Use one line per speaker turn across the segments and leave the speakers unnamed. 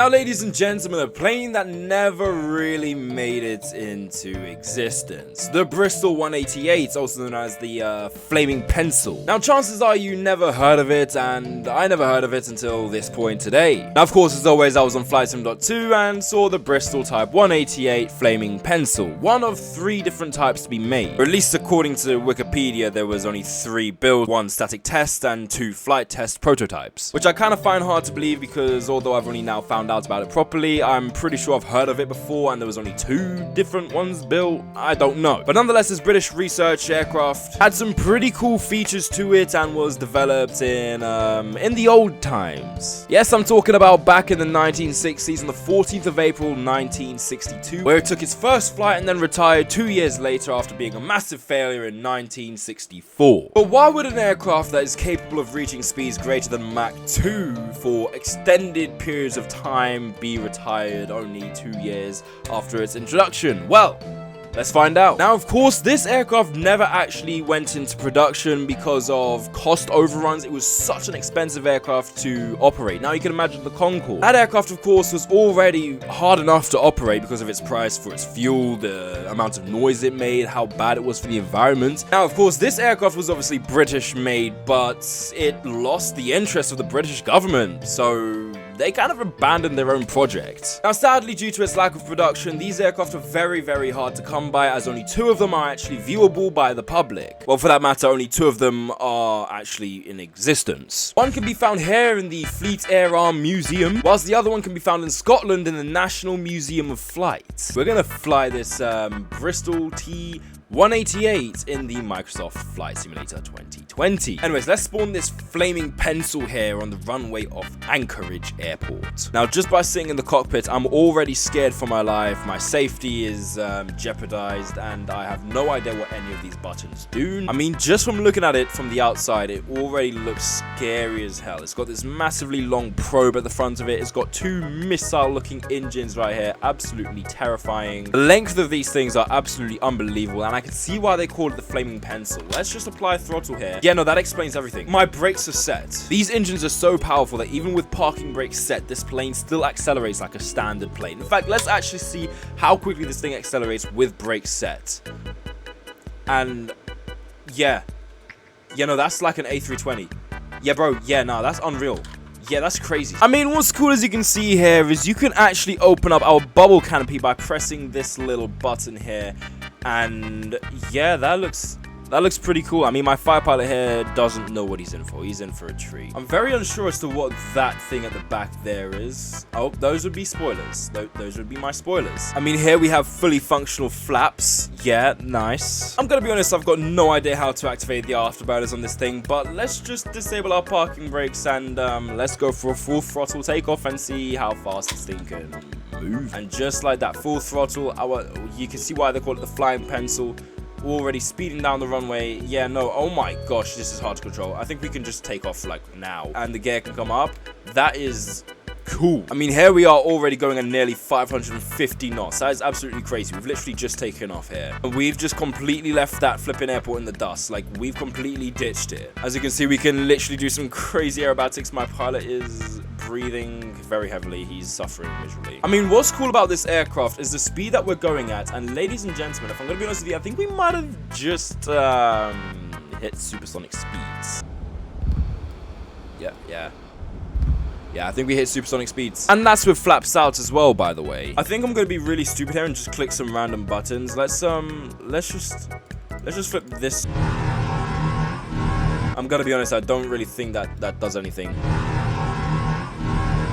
Now, ladies and gentlemen, a plane that never really made it into existence. The Bristol 188, also known as the Flaming Pencil. Now, chances are you never heard of it, and I never heard of it until this point today. Now, of course, as always, I was on FlightSim.2 and saw the Bristol Type 188 Flaming Pencil, one of 3 different types to be made. Or at least according to Wikipedia, there was only 3 builds, 1 static test and 2 flight test prototypes. Which I kind of find hard to believe because although I've only now found out about it properly, I'm pretty sure I've heard of it before and there was only 2 different ones built. I don't know. But nonetheless, this British research aircraft had some pretty cool features to it and was developed in the old times. Yes, I'm talking about back in the 1960s on the 14th of April 1962, where it took its first flight and then retired 2 years later after being a massive failure in 1964. But why would an aircraft that is capable of reaching speeds greater than Mach 2 for extended periods of time be retired only 2 years after its introduction? Well, let's find out. Now, of course, this aircraft never actually went into production because of cost overruns. It was such an expensive aircraft to operate. Now, you can imagine the Concorde. That aircraft, of course, was already hard enough to operate because of its price for its fuel, the amount of noise it made, how bad it was for the environment. Now, of course, this aircraft was obviously British made, but it lost the interest of the British government. So they kind of abandoned their own project. Now, sadly, due to its lack of production, these aircraft are very, very hard to come by, as only 2 of them are actually viewable by the public. Well, for that matter, only 2 of them are actually in existence. One can be found here in the Fleet Air Arm Museum, whilst the other one can be found in Scotland in the National Museum of Flight. We're gonna fly this Bristol T188 in the Microsoft Flight Simulator 2020. Anyways, let's spawn this Flaming Pencil here on the runway of Anchorage Airport. Now, just by sitting in the cockpit, I'm already scared for my life. My safety is jeopardized, and I have no idea what any of these buttons do. I mean, just from looking at it from the outside, it already looks scary as hell. It's got this massively long probe at the front of it. It's got 2 missile-looking engines right here. Absolutely terrifying. The length of these things are absolutely unbelievable, and I can see why they called it the Flaming Pencil. Let's just apply throttle here. Yeah, no, that explains everything. My brakes are set. These engines are so powerful that even with parking brakes set, this plane still accelerates like a standard plane. In fact, let's actually see how quickly this thing accelerates with brakes set. And yeah, no, that's like an A320. Yeah, bro, yeah, no, that's unreal. Yeah, that's crazy. I mean, what's cool, as you can see here, is you can actually open up our bubble canopy by pressing this little button here. And yeah, that looks pretty cool. I mean, my firepilot here doesn't know what he's in for. He's in for a treat. I'm very unsure as to what that thing at the back there is. Oh, those would be spoilers. Those would be my spoilers. I mean, here we have fully functional flaps. Yeah, nice. I'm gonna be honest, I've got no idea how to activate the afterburners on this thing, but let's just disable our parking brakes and let's go for a full throttle takeoff and see how fast this thing can move. And just like that, full throttle, you can see why they call it the Flying Pencil. Already speeding down the runway. Yeah, no, oh my gosh, this is hard to control. I think we can just take off like now and the gear can come up. That is cool. I mean, here we are already going at nearly 550 knots. That is absolutely crazy. We've literally just taken off here. And we've just completely left that flipping airport in the dust. Like, we've completely ditched it. As you can see, we can literally do some crazy aerobatics. My pilot is breathing very heavily. He's suffering miserably. I mean, what's cool about this aircraft is the speed that we're going at. And ladies and gentlemen, if I'm going to be honest with you, I think we might have just hit supersonic speeds. Yeah, I think we hit supersonic speeds. And that's with flaps out as well, by the way. I think I'm gonna be really stupid here and just click some random buttons. Let's just flip this. I'm gonna be honest, I don't really think that does anything.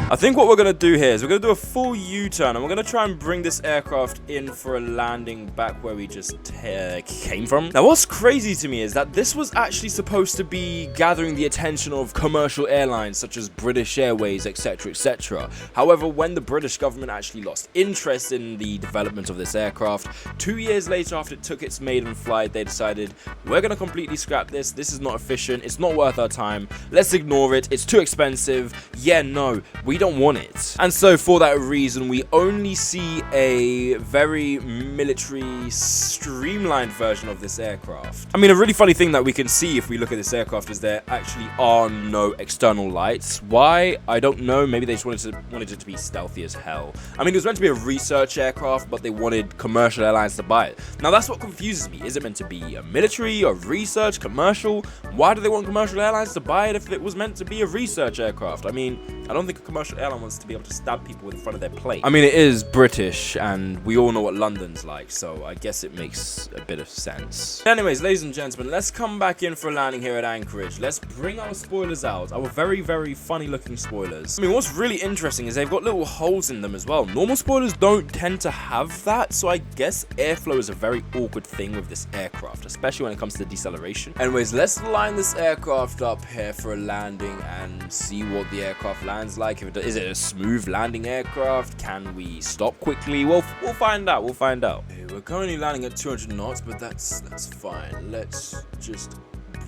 I think what we're going to do here is we're going to do a full U-turn and we're going to try and bring this aircraft in for a landing back where we just came from. Now, what's crazy to me is that this was actually supposed to be gathering the attention of commercial airlines such as British Airways, etc, etc. However, when the British government actually lost interest in the development of this aircraft, 2 years later after it took its maiden flight, they decided, we're going to completely scrap this. This is not efficient. It's not worth our time. Let's ignore it. It's too expensive. Yeah, no. We We don't want it. And so for that reason, we only see a very military streamlined version of this aircraft. I mean, a really funny thing that we can see if we look at this aircraft is there actually are no external lights. Why? I don't know. Maybe they just wanted it to be stealthy as hell. I mean, it was meant to be a research aircraft, but they wanted commercial airlines to buy it. Now, that's what confuses me. Is it meant to be a military or research, commercial? Why do they want commercial airlines to buy it if it was meant to be a research aircraft? I mean, I don't think a commercial airline wants to be able to stab people in front of their plane. I mean, it is British, and we all know what London's like, so I guess it makes a bit of sense. Anyways, ladies and gentlemen, let's come back in for a landing here at Anchorage. Let's bring our spoilers out, our very, very funny looking spoilers. I mean, what's really interesting is they've got little holes in them as well. Normal spoilers don't tend to have that, so I guess airflow is a very awkward thing with this aircraft, especially when it comes to deceleration. Anyways, let's line this aircraft up here for a landing and see what the aircraft lands like. Is it a smooth landing aircraft? Can we stop quickly? Well, we'll find out. We'll find out. Okay, we're currently landing at 200 knots, but that's fine. Let's just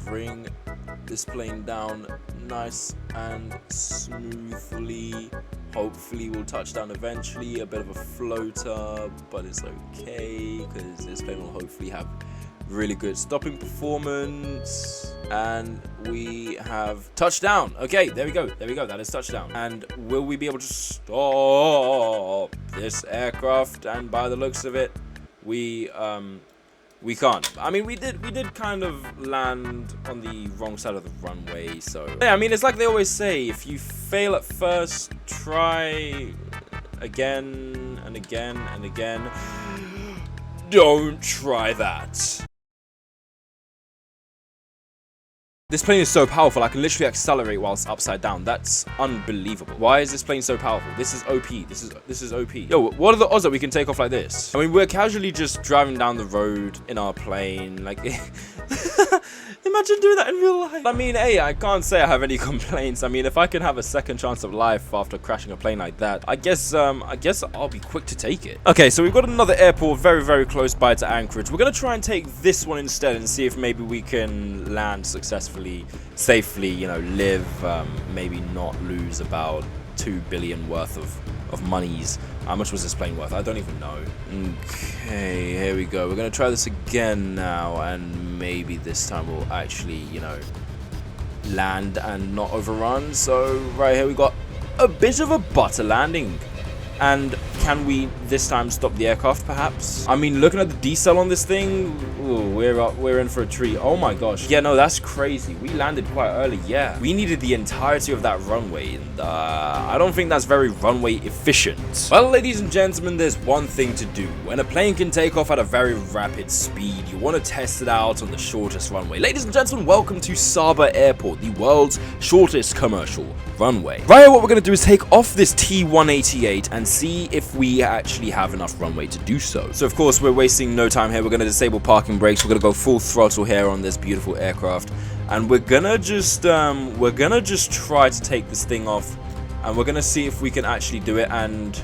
bring this plane down nice and smoothly. Hopefully we'll touch down eventually. A bit of a floater, but it's okay because this plane will hopefully have really good stopping performance. And we have touchdown. Okay, there we go. That is touchdown. And will we be able to stop this aircraft? And by the looks of it, we can't. I mean, we did kind of land on the wrong side of the runway, so yeah, I mean, it's like they always say, if you fail at first, try again and again and again. Don't try that. This plane is so powerful, I can literally accelerate whilst upside down. That's unbelievable. Why is this plane so powerful? This is OP. This is OP. Yo, what are the odds that we can take off like this? I mean, we're casually just driving down the road in our plane. Like, imagine doing that in real life. I mean, hey, I can't say I have any complaints. I mean, if I can have a second chance of life after crashing a plane like that, I guess I'll be quick to take it. Okay, so we've got another airport very, very close by to Anchorage. We're gonna try and take this one instead and see if maybe we can land successfully, safely, you know, live, maybe not lose about 2 billion worth of monies. How much was this plane worth? I don't even know. Okay, here we go. We're gonna try this again now, and maybe this time we'll actually, you know, land and not overrun. So right here we got a bit of a butter landing. And can we this time stop the aircraft, perhaps? I mean, looking at the decel on this thing, ooh, we're in for a treat. Oh my gosh. Yeah, no, that's crazy. We landed quite early, yeah. We needed the entirety of that runway, and I don't think that's very runway efficient. Well, ladies and gentlemen, there's one thing to do. When a plane can take off at a very rapid speed, you want to test it out on the shortest runway. Ladies and gentlemen, welcome to Saba Airport, the world's shortest commercial runway. Right here, what we're going to do is take off this T188 and see if we actually have enough runway to do so. So of course, we're wasting no time here. We're going to disable parking brakes. We're going to go full throttle here on this beautiful aircraft, and we're gonna just try to take this thing off, and we're gonna see if we can actually do it. And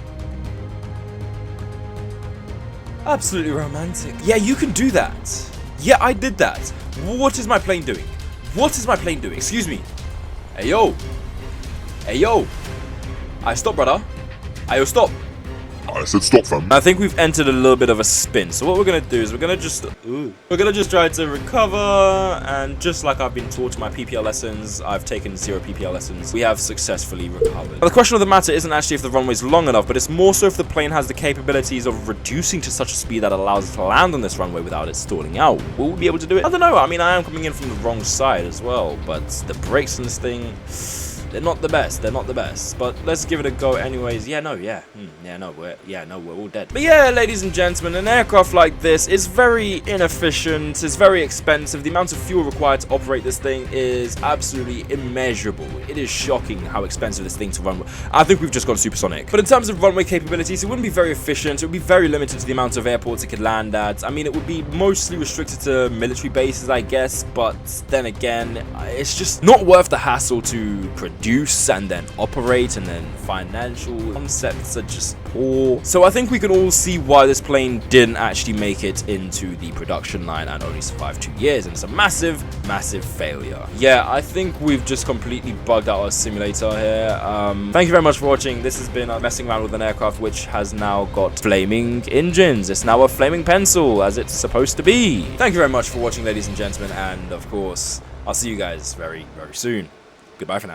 absolutely romantic. Yeah, you can do that. Yeah, I did that. What is my plane doing? What is my plane doing? Excuse me. Hey yo. Hey yo. I stop, brother. Ayo, stop.
I said stop, fam.
I think we've entered a little bit of a spin. So what we're gonna do is we're gonna just try to recover, and just like I've been taught in my PPL lessons, I've taken 0 PPL lessons. We have successfully recovered. Now, the question of the matter isn't actually if the runway's long enough, but it's more so if the plane has the capabilities of reducing to such a speed that allows us to land on this runway without it stalling out. Will we be able to do it? I don't know. I mean, I am coming in from the wrong side as well, but the brakes on this thing, they're not the best. They're not the best. But let's give it a go anyways. Yeah, no, we're all dead. But yeah, ladies and gentlemen, an aircraft like this is very inefficient. It's very expensive. The amount of fuel required to operate this thing is absolutely immeasurable. It is shocking how expensive this thing to run. I think we've just gone supersonic. But in terms of runway capabilities, it wouldn't be very efficient. It would be very limited to the amount of airports it could land at. I mean, it would be mostly restricted to military bases, I guess. But then again, it's just not worth the hassle to produce produce and then operate, and then financial concepts are just poor. So I think we can all see why this plane didn't actually make it into the production line and only survived 2 years, and it's a massive failure. Yeah, I think we've just completely bugged out our simulator here. Thank you very much for watching. This has been messing around with an aircraft which has now got flaming engines. It's now a flaming pencil, as it's supposed to be. Thank you very much for watching, ladies and gentlemen, and of course, I'll see you guys very soon. Goodbye for now.